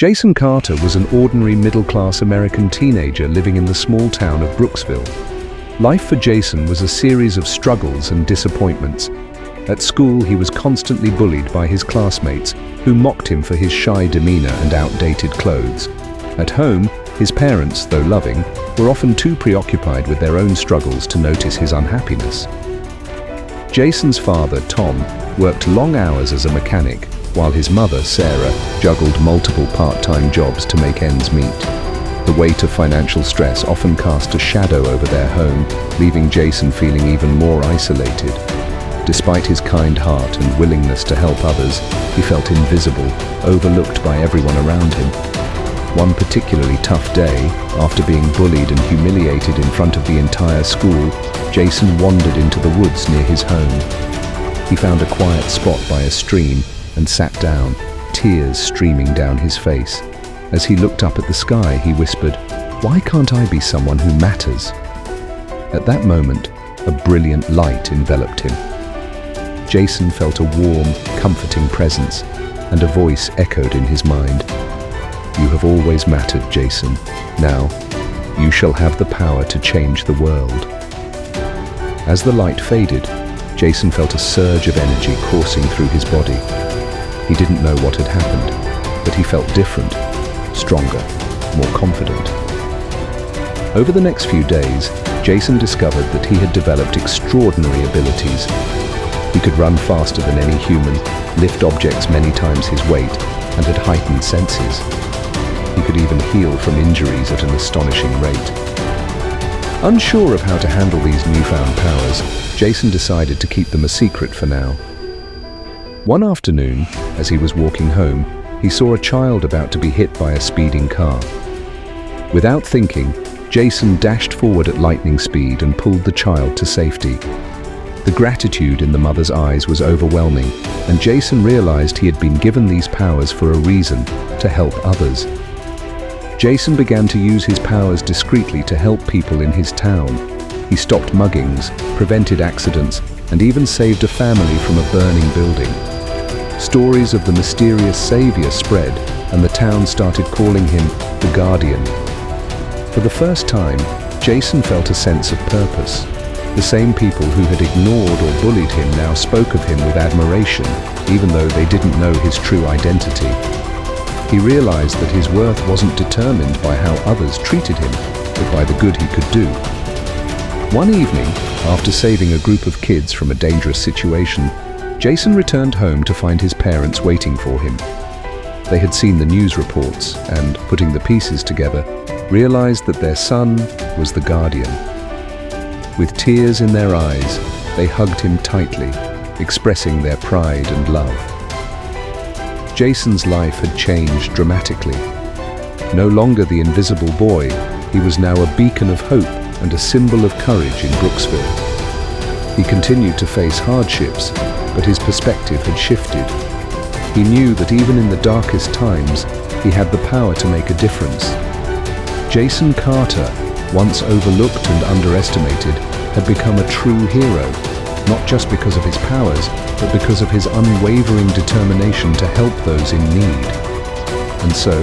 Jason Carter was an ordinary middle-class American teenager living in the small town of Brooksville. Life for Jason was a series of struggles and disappointments. At school, he was constantly bullied by his classmates, who mocked him for his shy demeanor and outdated clothes. At home, his parents, though loving, were often too preoccupied with their own struggles to notice his unhappiness. Jason's father, Tom, worked long hours as a mechanic, while his mother, Sarah, juggled multiple part-time jobs to make ends meet. The weight of financial stress often cast a shadow over their home, leaving Jason feeling even more isolated. Despite his kind heart and willingness to help others, he felt invisible, overlooked by everyone around him. One particularly tough day, after being bullied and humiliated in front of the entire school, Jason wandered into the woods near his home. He found a quiet spot by a stream and sat down, tears streaming down his face. As he looked up at the sky, he whispered, "Why can't I be someone who matters?" At that moment, a brilliant light enveloped him. Jason felt a warm, comforting presence, and a voice echoed in his mind. "You have always mattered, Jason. Now, you shall have the power to change the world." As the light faded, Jason felt a surge of energy coursing through his body. He didn't know what had happened, but he felt different, stronger, more confident. Over the next few days, Jason discovered that he had developed extraordinary abilities. He could run faster than any human, lift objects many times his weight, and had heightened senses. He could even heal from injuries at an astonishing rate. Unsure of how to handle these newfound powers, Jason decided to keep them a secret for now. One afternoon, as he was walking home, he saw a child about to be hit by a speeding car. Without thinking, Jason dashed forward at lightning speed and pulled the child to safety. The gratitude in the mother's eyes was overwhelming, and Jason realized he had been given these powers for a reason, to help others. Jason began to use his powers discreetly to help people in his town. He stopped muggings, prevented accidents, and even saved a family from a burning building. Stories of the mysterious savior spread, and the town started calling him the Guardian. For the first time, Jason felt a sense of purpose. The same people who had ignored or bullied him now spoke of him with admiration, even though they didn't know his true identity. He realized that his worth wasn't determined by how others treated him, but by the good he could do. One evening, after saving a group of kids from a dangerous situation, Jason returned home to find his parents waiting for him. They had seen the news reports and, putting the pieces together, realized that their son was the Guardian. With tears in their eyes, they hugged him tightly, expressing their pride and love. Jason's life had changed dramatically. No longer the invisible boy, he was now a beacon of hope and a symbol of courage in Brooksville. He continued to face hardships, but his perspective had shifted. He knew that even in the darkest times, he had the power to make a difference. Jason Carter, once overlooked and underestimated, had become a true hero, not just because of his powers, but because of his unwavering determination to help those in need. And so,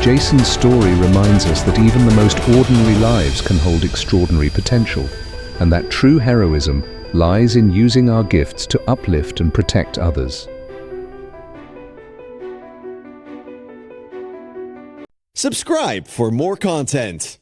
Jason's story reminds us that even the most ordinary lives can hold extraordinary potential, and that true heroism lies in using our gifts to uplift and protect others. Subscribe for more content.